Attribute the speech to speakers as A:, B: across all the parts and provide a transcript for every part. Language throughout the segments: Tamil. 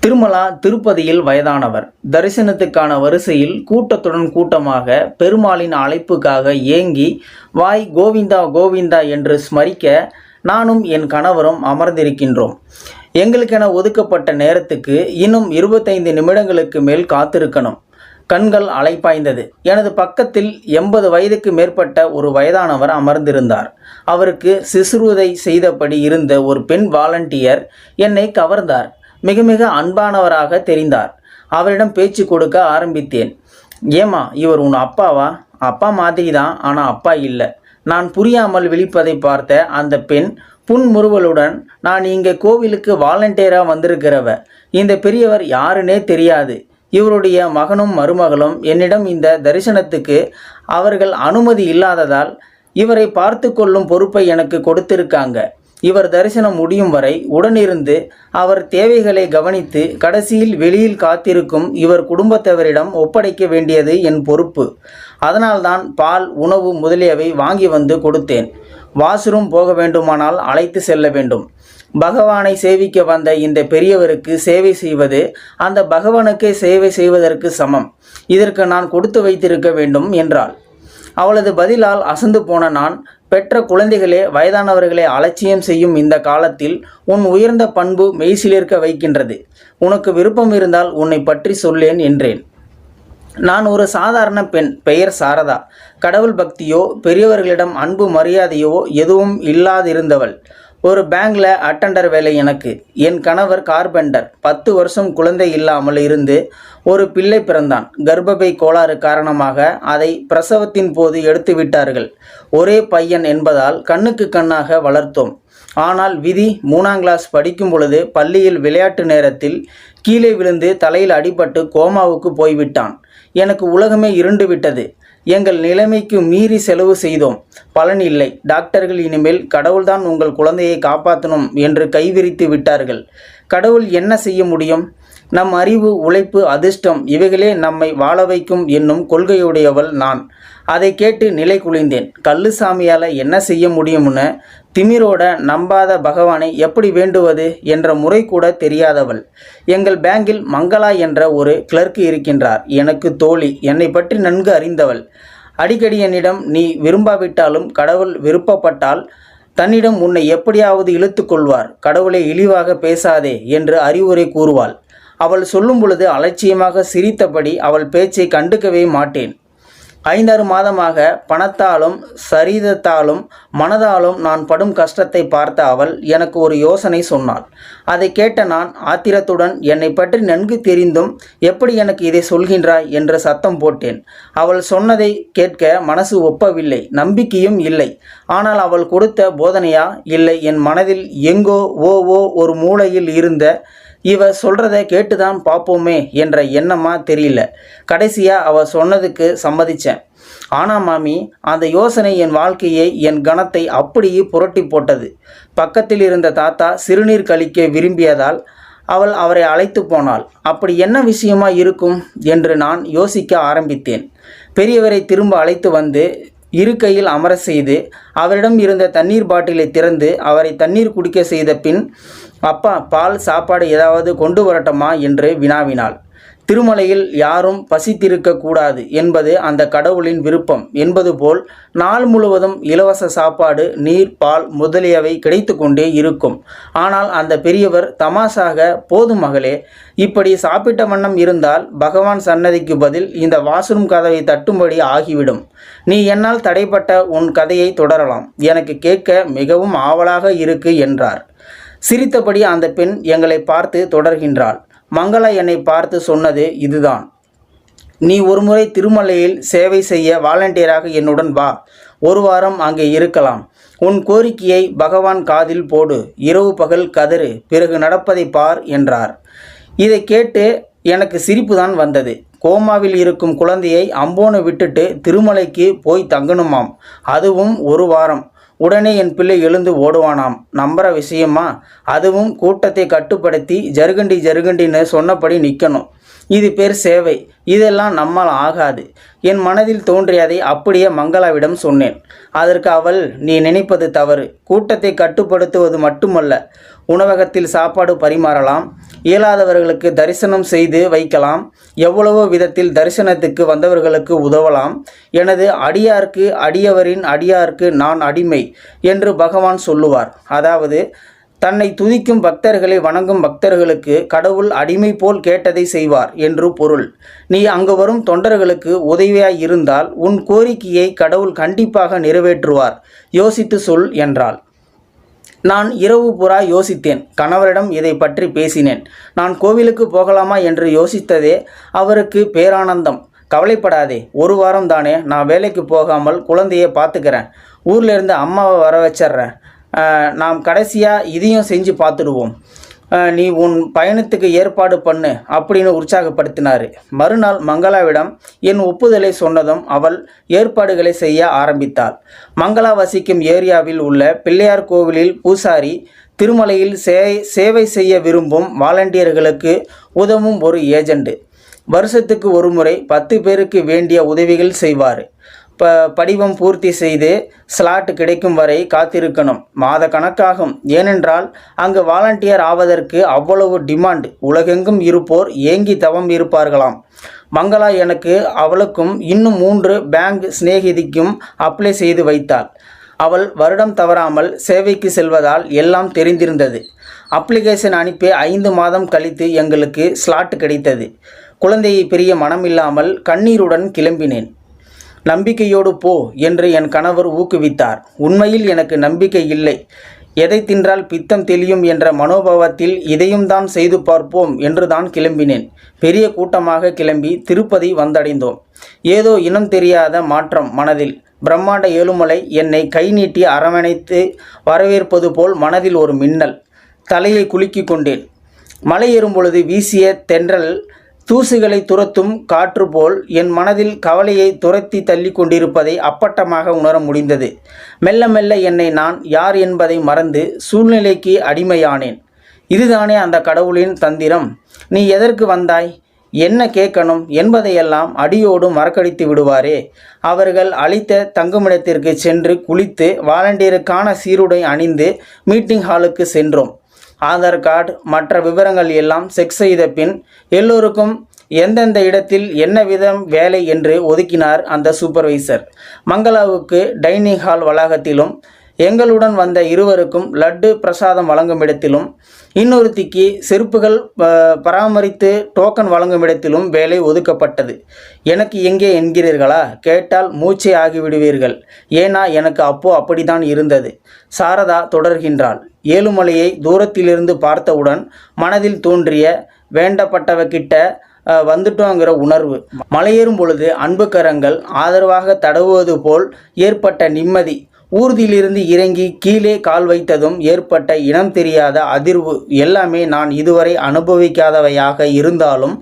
A: திருமலா திருப்பதியில் வயதானவர். தரிசனத்துக்கான வரிசையில் கூட்டத்துடன் கூட்டமாக பெருமாளின் அழைப்புக்காக ஏங்கி வாய் கோவிந்தா கோவிந்தா என்று ஸ்மரிக்க நானும் என் கணவரும் அமர்ந்திருக்கின்றோம். எங்களுக்கென ஒதுக்கப்பட்ட நேரத்துக்கு இன்னும் 25 நிமிடங்களுக்கு மேல் காத்திருக்கணும். கண்கள் அலைப்பாய்ந்தது. எனது பக்கத்தில் 80 வயதுக்கு மேற்பட்ட ஒரு வயதானவர் அமர்ந்திருந்தார். அவருக்கு சிசுருதை செய்தபடி இருந்த ஒரு பெண் வாலண்டியர் என்னை கவர்ந்தார். மிக மிக அன்பானவராக தெரிந்தார். அவரிடம் பேச்சு கொடுக்க ஆரம்பித்தேன். ஏமா, இவர் உன் அப்பாவா? அப்பா மாதிரி தான், ஆனால் அப்பா இல்லை. நான் புரியாமல் விழிப்பதை பார்த்த அந்த பெண் புன்முறுவலுடன், நான் இங்கே கோவிலுக்கு வாலண்டியராக வந்திருக்கிறவ. இந்த பெரியவர் யாருன்னே தெரியாது. இவருடைய மகனும் மருமகளும் என்னிடம் இந்த தரிசனத்துக்கு அவர்கள் அனுமதி இல்லாததால் இவரை பார்த்து கொள்ளும் பொறுப்பை எனக்கு கொடுத்திருக்காங்க. இவர் தரிசனம் முடியும் வரை உடனிருந்து அவர் தேவைகளை கவனித்து கடைசியில் வெளியில் காத்திருக்கும் இவர் குடும்பத்தவரிடம் ஒப்படைக்க வேண்டியது என் பொறுப்பு. அதனால்தான் பால், உணவு முதலியவை வாங்கி வந்து கொடுத்தேன். வாஷ்ரூம் போக வேண்டுமானால் அழைத்து செல்ல வேண்டும். பகவானை சேவிக்க வந்த இந்த பெரியவருக்கு சேவை செய்வது அந்த பகவானுக்கே சேவை செய்வதற்கு சமம். இதற்கு நான் கொடுத்து வைத்திருக்க வேண்டும் என்றாள். அவளது பதிலால் அசந்து போன நான், பெற்ற குழந்தைகளே வயதானவர்களை அலட்சியம் செய்யும் இந்த காலத்தில் உன் உயர்ந்த பண்பு மெய்சிலிருக்க வைக்கின்றது. உனக்கு விருப்பம் இருந்தால் உன்னை பற்றி சொல்லேன் என்றேன். நான் ஒரு சாதாரண பெண். பெயர் சாரதா. கடவுள் பக்தியோ பெரியவர்களிடம் அன்பு மரியாதையோ எதுவும் இல்லாதிருந்தவள். ஒரு பேங்க்ல அட்டெண்டர் வேலை எனக்கு. என் கணவர் கார்பெண்டர். 10 வருஷம் குழந்தை இல்லாமல் இருந்து ஒரு பிள்ளை பிறந்தான். கர்ப்பப்பை கோளாறு காரணமாக அதை பிரசவத்தின் போது எடுத்து விட்டார்கள். ஒரே பையன் என்பதால் கண்ணுக்கு கண்ணாக வளர்த்தோம். ஆனால் விதி, 3ஆம் கிளாஸ் படிக்கும் பொழுது பள்ளியில் விளையாட்டு நேரத்தில் கீழே விழுந்து தலையில் அடிபட்டு கோமாவுக்கு போய்விட்டான். எனக்கு உலகமே இருண்டு விட்டது. எங்கள் நிலைமைக்கு மீறி செலவு செய்தோம். பலன் இல்லை. டாக்டர்கள் இனிமேல் கடவுள்தான் உங்கள் குழந்தையை காப்பாற்றணும் என்று கைவிரித்து விட்டார்கள். கடவுள் என்ன செய்ய முடியும்? நம் அறிவு, உழைப்பு, அதிர்ஷ்டம் இவைகளே நம்மை வாழ வைக்கும் என்னும் கொள்கையுடையவள் நான். அதை கேட்டு நிலை குலைந்தேன். கல்லுசாமியால் என்ன செய்ய முடியும்னு திமிரோட நம்பாத பகவானை எப்படி வேண்டுவது என்ற முறை கூட தெரியாதவள். எங்கள் பேங்கில் மங்களா என்ற ஒரு கிளர்க் இருக்கின்றார். எனக்கு தோழி. என்னை பற்றி நன்கு அறிந்தவள். அடிக்கடி என்னிடம், நீ விரும்பாவிட்டாலும் கடவுள் விருப்பப்பட்டால் தன்னிடம் உன்னை எப்படியாவது இழுத்து கொள்வார். கடவுளை இழிவாக பேசாதே என்று அறிவுரை கூறுவாள். அவள் சொல்லும் பொழுது அலட்சியமாக சிரித்தபடி அவள் பேச்சை கண்டுக்கவே மாட்டேன். 5-6 மாதமாக பணத்தாலும் சரீரத்தாலும் மனதாலும் நான் படும் கஷ்டத்தை பார்த்த அவள் எனக்கு ஒரு யோசனை சொன்னாள். அதை கேட்ட நான் ஆத்திரத்துடன், என்னை பற்றி நன்கு தெரிந்தும் எப்படி எனக்கு இதை சொல்கின்றாய் என்று சத்தம் போட்டேன். அவள் சொன்னதை கேட்க மனசு ஒப்பவில்லை, நம்பிக்கையும் இல்லை. ஆனால் அவள் கொடுத்த போதனையா இல்லை, என் மனதில் எங்கோ ஒரு மூலையில் இருந்த இவ சொல்கிறத கேட்டுதான் பார்ப்போமே என்ற எண்ணமா தெரியல. கடைசியாக அவள் சொன்னதுக்கு சம்மதித்தேன். ஆனால் மாமி, அந்த யோசனை என் வாழ்க்கையை, என் கணத்தை அப்படியே புரட்டி போட்டது. பக்கத்தில் இருந்த தாத்தா சிறுநீர் கழிக்க விரும்பியதால் அவரை அழைத்து போனாள். அப்படி என்ன விஷயமா இருக்கும் என்று நான் யோசிக்க ஆரம்பித்தேன். பெரியவரை திரும்ப அழைத்து வந்து இருக்கையில் அமர செய்து அவரிடம் இருந்த தண்ணீர் பாட்டிலை திறந்து அவரை தண்ணீர் குடிக்க செய்த பின், அப்பா, பால், சாப்பாடு ஏதாவது கொண்டு வரட்டுமா என்று வினாவினாள். திருமலையில் யாரும் பசித்திருக்க கூடாது என்பது அந்த கடவுளின் விருப்பம் என்பது போல் நாள் முழுவதும் இலவச சாப்பாடு, நீர், பால் முதலியவை கிடைத்து கொண்டே இருக்கும். ஆனால் அந்த பெரியவர் தமாசாக, போதும் மகளே, இப்படி சாப்பிட்ட வண்ணம் இருந்தால் பகவான் சன்னதிக்கு பதில் இந்த வாஷ்ரூம் கதவை தட்டும்படி ஆகிவிடும். நீ என்னால் தடைப்பட்ட உன் கதையை தொடரலாம். எனக்கு கேட்க மிகவும் ஆவலாக இருக்கு என்றார். சிரித்தபடி அந்த பெண் எங்களை பார்த்து தொடர்கின்றாள். மங்களா என்னை பார்த்து சொன்னது இதுதான். நீ ஒருமுறை திருமலையில் சேவை செய்ய வாலண்டியராக என்னுடன் வா. 1 வாரம் அங்கே இருக்கலாம். உன் கோரிக்கையை பகவான் காதில் போடு. இரவு பகல் கதறு. பிறகு நடப்பதை பார் என்றார். இதை கேட்டு எனக்கு சிரிப்பு தான் வந்தது. கோமாவில் இருக்கும் குழந்தையை அம்போன்னு விட்டுட்டு திருமலைக்கு போய் தங்கணுமாம். அதுவும் 1 வாரம். உடனே என் பிள்ளை எழுந்து ஓடுவானாம். நம்புற விஷயமா? அதுவும் கூட்டத்தை கட்டுப்படுத்தி ஜருகண்டின்னு சொன்னபடி நிற்கணும். இது பேர் சேவை. இதெல்லாம் நம்மால் ஆகாது. என் மனதில் தோன்றியதை அப்படியே மங்களாவிடம் சொன்னேன். அதற்கு அவள், நீ நினைப்பது தவறு. கூட்டத்தை கட்டுப்படுத்துவது மட்டுமல்ல, உணவகத்தில் சாப்பாடு பரிமாறலாம், இயலாதவர்களுக்கு தரிசனம் செய்து வைக்கலாம், எவ்வளவோ விதத்தில் தரிசனத்துக்கு வந்தவர்களுக்கு உதவலாம். எனது அடியார்க்கு அடியவரின் அடியார்க்கு நான் அடிமை என்று பகவான் சொல்லுவார். அதாவது தன்னை துதிக்கும் பக்தர்களை வணங்கும் பக்தர்களுக்கு கடவுள் அடிமை போல் கேட்டதை செய்வார் என்று பொருள். நீ அங்கு வரும் தொண்டர்களுக்கு உதவியாய் இருந்தால் உன் கோரிக்கையை கடவுள் கண்டிப்பாக நிறைவேற்றுவார். யோசித்து சொல் என்றாள். நான் இரவு புறா யோசித்தேன். கணவரிடம் இதை பற்றி பேசினேன். நான் கோவிலுக்கு போகலாமா என்று யோசித்ததே அவருக்கு பேரானந்தம். கவலைப்படாதே, 1 வாரம் தானே, நான் வேலைக்கு போகாமல் குழந்தையை பார்த்துக்கிறேன். ஊர்லேருந்து அம்மாவை வர வச்சிட்றேன். நாம் கடைசியாக இதையும் செஞ்சு பார்த்துடுவோம். நீ உன் பயணத்துக்கு ஏற்பாடு பண்ணு அப்படின்னு உற்சாகப்படுத்தினார். மறுநாள் மங்களாவிடம் என் ஒப்புதலை சொன்னதும் அவள் ஏற்பாடுகளை செய்ய ஆரம்பித்தாள். மங்களா வசிக்கும் ஏரியாவில் உள்ள பிள்ளையார் கோவிலில் பூசாரி, திருமலையில் சேவை செய்ய விரும்பும் வாலண்டியர்களுக்கு உதவும் ஒரு ஏஜெண்டு. வருஷத்துக்கு ஒரு முறை 10 பேருக்கு வேண்டிய உதவிகள் செய்வார். படிவம் பூர்த்தி செய்து ஸ்லாட் கிடைக்கும் வரை காத்திருக்கணும். மாத கணக்காகும். ஏனென்றால் அங்கு வாலண்டியர் ஆவதற்கு அவ்வளவு டிமாண்ட். உலகெங்கும் இருப்போர் ஏங்கி தவம் இருப்பார்களாம். மங்களா எனக்கு அவளுக்கும் இன்னும் 3 பேங்க் சிநேகிதிக்கும் அப்ளை செய்து வைத்தாள். அவள் வருடம் தவறாமல் சேவைக்கு செல்வதால் எல்லாம் தெரிந்திருந்தது. அப்ளிகேஷன் அனுப்பி 5 மாதம் கழித்து எங்களுக்கு ஸ்லாட் கிடைத்தது. குழந்தையை பிரிய மனமில்லாமல் கண்ணீருடன் கிளம்பினேன். நம்பிக்கையோடு போ என்று என் கணவர் ஊக்குவித்தார். உண்மையில் எனக்கு நம்பிக்கை இல்லை. எதை தின்றால் பித்தம் தெளியும் என்ற மனோபாவத்தில் இதையும் தான் செய்து பார்ப்போம் என்று தான் கிளம்பினேன். பெரிய கூட்டமாக கிளம்பி திருப்பதி வந்தடைந்தோம். ஏதோ இனம் தெரியாத மாற்றம் மனதில். பிரம்மாண்ட ஏழுமலை என்னை கை நீட்டி அரவணைத்து வரவேற்பது போல் மனதில் ஒரு மின்னல். தலையை குலுக்கி கொண்டேன். மலை ஏறும் பொழுது வீசிய தென்றல் தூசுகளை துரத்தும் காற்று போல் என் மனதில் கவலையை துரத்தி தள்ளி கொண்டிருப்பதை அப்பட்டமாக உணர முடிந்தது. மெல்ல மெல்ல என்னை நான் யார் என்பதை மறந்து சூழ்நிலைக்கு அடிமையானேன். இதுதானே அந்த கடவுளின் தந்திரம். நீ எதற்கு வந்தாய், என்ன கேட்கணும் என்பதையெல்லாம் அடியோடு மறக்கடித்து விடுவாரே. அவர்கள் அளித்த தங்குமிடத்திற்கு சென்று குளித்து வாலண்டியருக்கான சீருடை அணிந்து மீட்டிங் ஹாலுக்கு சென்றோம். ஆதார் கார்டு மற்ற விவரங்கள் எல்லாம் செக் செய்த பின் எல்லோருக்கும் எந்தெந்த இடத்தில் என்ன விதம் வேலை என்று ஒதுக்கினார் அந்த சூப்பர்வைசர். மங்களாவுக்கு டைனிங் ஹால் வளாகத்திலும், எங்களுடன் வந்த இருவருக்கும் லட்டு பிரசாதம் வழங்கும் இடத்திலும், இன்னொருத்திக்கு செருப்புகள் பராமரித்து டோக்கன் வழங்கும் இடத்திலும் வேலை ஒதுக்கப்பட்டது. எனக்கு எங்கே என்கிறீர்களா? கேட்டால் மூச்சை ஆகிவிடுவீர்கள். ஏன்னா எனக்கு அப்போ அப்படித்தான் இருந்தது. சாரதா தொடர்கின்றாள். ஏழுமலையை தூரத்திலிருந்து பார்த்தவுடன் மனதில் தோன்றிய வேண்டப்பட்டவகிட்ட வந்துட்டோங்கிற உணர்வு. மலையேறும் பொழுது அன்பு கரங்கள் ஆதரவாக தடவுவது போல் ஏற்பட்ட நிம்மதி. ஊர்தியிலிருந்து இறங்கி கீழே கால் வைத்ததும் ஏற்பட்ட இனம் தெரியாத அதிர்வு எல்லாமே நான் இதுவரை அனுபவிக்காதவையாக இருந்தாலும்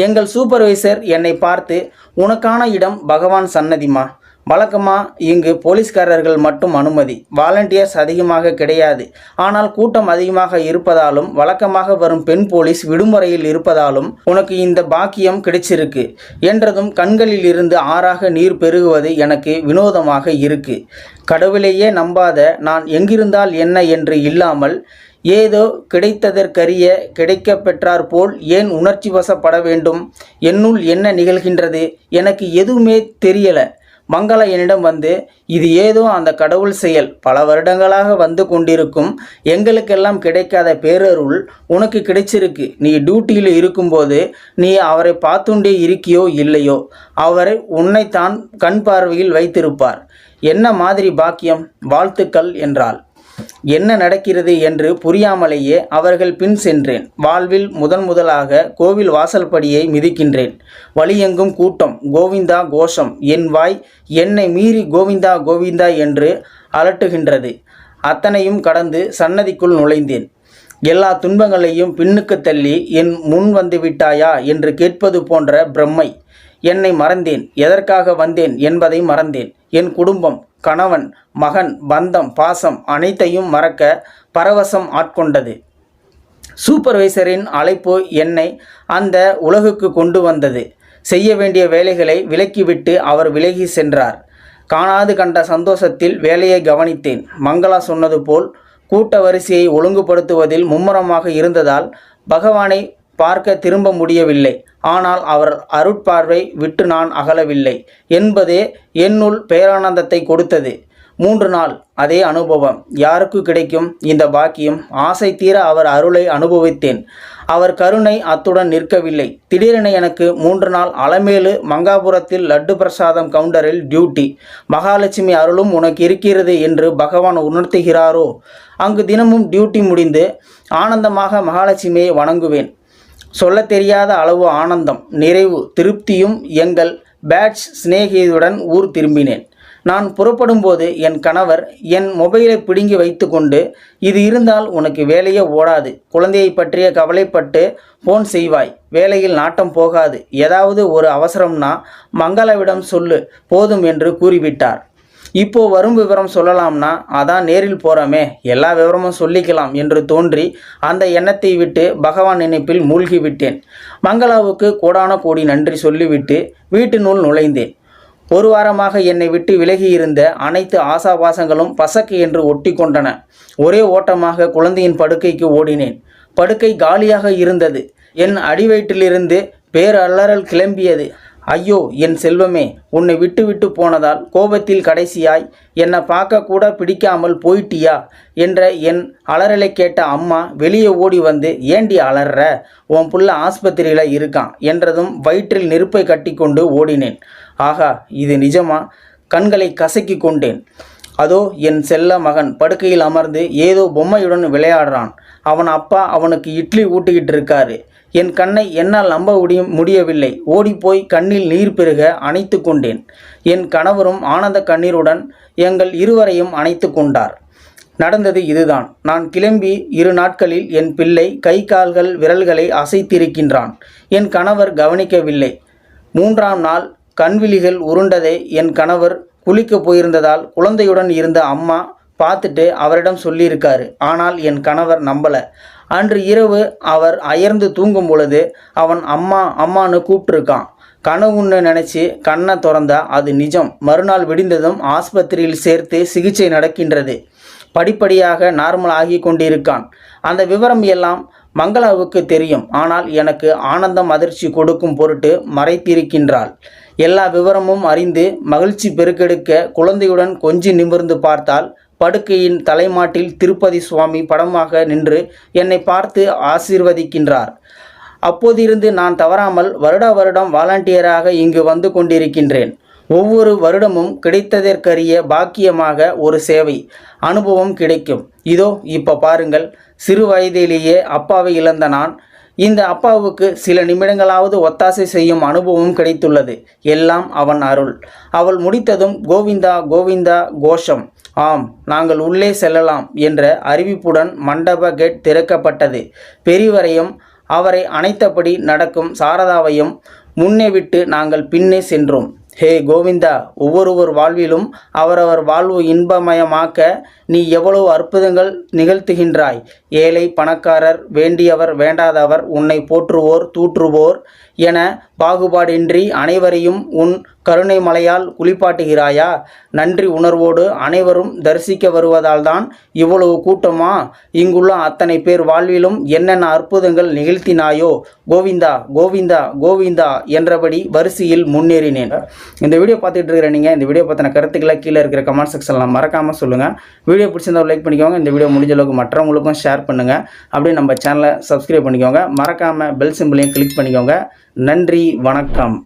A: எங்கள் சூப்பர்வைசர் என்னை பார்த்து, உனக்கான இடம் பகவான் சன்னதிமா. வழக்கமாக இங்கு போலீஸ்காரர்கள் மட்டும் அனுமதி, வாலண்டியர்ஸ் அதிகமாக கிடையாது. ஆனால் கூட்டம் அதிகமாக இருப்பதாலும் வழக்கமாக வரும் பெண் போலீஸ் விடுமுறையில் இருப்பதாலும் உனக்கு இந்த பாக்கியம் கிடைச்சிருக்கு என்றதும் கண்களில் இருந்து ஆறாக நீர் பெருகுவது எனக்கு வினோதமாக இருக்கு. கடவுளையே நம்பாத நான் எங்கிருந்தால் என்ன என்று இல்லாமல் ஏதோ கிடைத்ததற்கரிய கிடைக்க பெற்றார் போல் ஏன் உணர்ச்சி வசப்பட வேண்டும்? என்னுள் என்ன நிகழ்கின்றது? எனக்கு எதுவுமே தெரியல. மங்களா என்னிடம் வந்து, இது ஏதோ அந்த கடவுள் செயல். பல வருடங்களாக வந்து கொண்டிருக்கும் எங்களுக்கெல்லாம் கிடைக்காத பேரருள் உனக்கு கிடைச்சிருக்கு. நீ டியூட்டியில் இருக்கும்போது நீ அவரை பார்த்துண்டே இருக்கியோ இல்லையோ, அவரை உன்னைத்தான் கண் பார்வையில் வைத்திருப்பார். என்ன மாதிரி பாக்கியம், வாழ்த்துக்கள் என்றாள். என்ன நடக்கிறது என்று புரியாமலேயே அவர்கள் பின் சென்றேன். வாழ்வில் முதலாக கோவில் வாசல்படியை மிதிக்கின்றேன். வழியெங்கும் கூட்டம், கோவிந்தா கோஷம். என் வாய் என்னை மீறி கோவிந்தா கோவிந்தா என்று அலட்டுகின்றது. அத்தனையும் கடந்து சன்னதிக்குள் நுழைந்தேன். எல்லா துன்பங்களையும் பின்னுக்கு தள்ளி என் முன் வந்து விட்டாயா என்று கேட்பது போன்ற பிரம்மை. என்னை மறந்தேன். எதற்காக வந்தேன் என்பதை மறந்தேன். என் குடும்பம், கணவன், மகன், பந்தம், பாசம் அனைத்தையும் மறக்க பரவசம் ஆட்கொண்டது. சூப்பர்வைசரின் அழைப்பு என்னை அந்த உலகுக்கு கொண்டு வந்தது. செய்ய வேண்டிய வேலைகளை விலக்கிவிட்டு அவர் விலகி சென்றார். காணாது கண்ட சந்தோஷத்தில் வேலையை கவனித்தேன். மங்களா சொன்னது போல் கூட்ட வரிசையை ஒழுங்குபடுத்துவதில் மும்முரமாக இருந்ததால் பகவானை பார்க்க திரும்ப முடியவில்லை. ஆனால் அவர் அருட்பார்வை விட்டு நான் அகலவில்லை என்பதே என்னுள் பேரானந்தத்தை கொடுத்தது. 3 நாள் அதே அனுபவம். யாருக்கு கிடைக்கும் இந்த பாக்கியம்? ஆசை தீர அவர் அருளை அனுபவித்தேன். அவர் கருணை அத்துடன் நிற்கவில்லை. திடீரென எனக்கு 3 நாள் அலமேலு மங்காபுரத்தில் லட்டு பிரசாதம் கவுண்டரில் டியூட்டி. மகாலட்சுமி அருளும் உனக்கு இருக்கிறது என்று பகவான் உணர்த்துகிறாரோ? அங்கு தினமும் டியூட்டி முடிந்து ஆனந்தமாக மகாலட்சுமியை வணங்குவேன். சொல்ல தெரியாத அளவு ஆனந்தம், நிறைவு, திருப்தியும். எங்கள் பேட்ச் சிநேகியுடன் ஊர் திரும்பினேன். நான் புறப்படும்போது என் கணவர் என் மொபைலை பிடுங்கி வைத்து கொண்டு, இது இருந்தால் உனக்கு வேலையே ஓடாது, குழந்தையை பற்றிய கவலைப்பட்டு ஃபோன் செய்வாய், வேலையில் நாட்டம் போகாது, ஏதாவது ஒரு அவசரம்னா மங்களாவிடம் சொல்லு போதும் என்று கூறிவிட்டார். இப்போ வரும் விவரம் சொல்லலாம்னா அதான் நேரில் போகிறோமே, எல்லா விவரமும் சொல்லிக்கலாம் என்று தோன்றி அந்த எண்ணத்தை விட்டு பகவான் நினைப்பில் மூழ்கிவிட்டேன். மங்களாவுக்கு கோடான கோடி நன்றி சொல்லிவிட்டு வீட்டினுள் நுழைந்தேன். 1 வாரமாக என்னை விட்டு விலகியிருந்த அனைத்து ஆசாபாசங்களும் பசக்கு என்று ஒட்டி கொண்டன. ஒரே ஓட்டமாக குழந்தையின் படுக்கைக்கு ஓடினேன். படுக்கை காலியாக இருந்தது. என் அடிவயிற்றிலிருந்து பேரல்லறல் கிளம்பியது. ஐயோ என் செல்வமே, உன்னை விட்டு விட்டு போனதால் கோபத்தில் கடைசியாய் என்னை பார்க்க கூட பிடிக்காமல் போயிட்டியா என்ற என் அலறலை கேட்ட அம்மா வெளியே ஓடி வந்து, ஏண்டி அலற, உன் புள்ள ஆஸ்பத்திரியில் இருக்கான் என்றதும் வயிற்றில் நெருப்பை கட்டி கொண்டு ஓடினேன். ஆகா, இது நிஜமா? கண்களை கசக்கி கொண்டேன். அதோ என் செல்ல மகன் படுக்கையில் அமர்ந்து ஏதோ பொம்மையுடன் விளையாடுறான். அவன் அப்பா அவனுக்கு இட்லி ஊட்டிக்கிட்டு இருக்காரு. என் கண்ணை என்னால் நம்ப முடியவில்லை. ஓடிப்போய் கண்ணில் நீர் பெருக அணைத்து கொண்டேன். என் கணவரும் ஆனந்த கண்ணீருடன் எங்கள் இருவரையும் அணைத்து கொண்டார். நடந்தது இதுதான். நான் கிளம்பி 2 நாட்களில் என் பிள்ளை கை கால்கள் விரல்களை அசைத்திருக்கின்றான். என் கணவர் கவனிக்கவில்லை. 3ஆம் நாள் கண்விழிகள் உருண்டதை என் கணவர் குளிக்க போயிருந்ததால் குழந்தையுடன் இருந்த அம்மா பார்த்துட்டு அவரிடம் சொல்லியிருக்காரு. ஆனால் என் கணவர் நம்பல. அன்று இரவு அவர் அயர்ந்து தூங்கும் பொழுது அவன் அம்மா அம்மான்னு கூப்பிட்டுருக்கான். கனவுன்னு நினச்சி கண்ணை திறந்தா அது நிஜம். மறுநாள் விடிந்ததும் ஆஸ்பத்திரியில் சேர்த்து சிகிச்சை நடக்கின்றது. படிப்படியாக நார்மல் ஆகி கொண்டிருக்கான். அந்த விவரம் எல்லாம் மங்களாவுக்கு தெரியும். ஆனால் எனக்கு ஆனந்தம் அதிர்ச்சி கொடுக்கும் பொருட்டு மறைத்திருக்கின்றாள். எல்லா விவரமும் அறிந்து மகிழ்ச்சி பெருக்கெடுக்க குழந்தையுடன் கொஞ்சி நிமிர்ந்து பார்த்தால் படுக்கையின் தலைமாட்டில் திருப்பதி சுவாமி படமாக நின்று என்னை பார்த்து ஆசீர்வதிக்கின்றார். அப்போதிருந்து நான் தவறாமல் வருடம் வாலண்டியராக இங்கு வந்து கொண்டிருக்கின்றேன். ஒவ்வொரு வருடமும் கிடைத்ததற்கரிய பாக்கியமாக ஒரு சேவை அனுபவம் கிடைக்கும். இதோ இப்போ பாருங்கள், சிறு வயதிலேயே அப்பாவை இழந்த நான் இந்த அப்பாவுக்கு சில நிமிடங்களாவது ஒத்தாசை செய்யும் அனுபவம் கிடைத்துள்ளது. எல்லாம் அவன் அருள். அவள் முடித்ததும் கோவிந்தா கோவிந்தா கோஷம். ஆம், நாங்கள் உள்ளே செல்லலாம் என்ற அறிவிப்புடன் மண்டப கேட் திறக்கப்பட்டது. பெரியவரையும் அவரை அணைத்தபடி நடக்கும் சாரதாவையும் முன்னே விட்டு நாங்கள் பின்னே சென்றோம். ஹே கோவிந்தா, ஒவ்வொருவர் வாழ்விலும் அவரவர் வாழ்வு இன்பமயமாக்க நீ எவ்வளவு அற்புதங்கள் நிகழ்த்துகின்றாய். ஏழை பணக்காரர், வேண்டியவர் வேண்டாதவர், உன்னை போற்றுவோர் தூற்றுவோர் என பாகுபாடின்றி அனைவரையும் உன் கருணை மலையால் குளிப்பாட்டுகிறாயா? நன்றி உணர்வோடு அனைவரும் தரிசிக்க வருவதால் தான் இவ்வளவு கூட்டமா? இங்குள்ள அத்தனை பேர் வாழ்விலும் என்னென்ன அற்புதங்கள் நிகழ்த்தினாயோ? கோவிந்தா கோவிந்தா கோவிந்தா என்றபடி வரிசையில் முன்னேறினேன். இந்த வீடியோ பார்த்துட்டு இருக்கிற நீங்கள் இந்த வீடியோ பற்றின கருத்துக்களை கீழே இருக்கிற கமெண்ட் செக்ஷனில் மறக்காமல் சொல்லுங்கள். வீடியோ பிடிச்சிருந்தா லைக் பண்ணிக்கோங்க. இந்த வீடியோ முடிஞ்ச அளவுக்கு மற்றவங்களுக்கும் ஷேர் பண்ணுங்கள். அப்படியே நம்ம சேனலை சப்ஸ்கிரைப் பண்ணிக்கோங்க. மறக்காமல் பெல் சிம்பிளையும் கிளிக் பண்ணிக்கோங்க. நன்றி, வணக்கம்.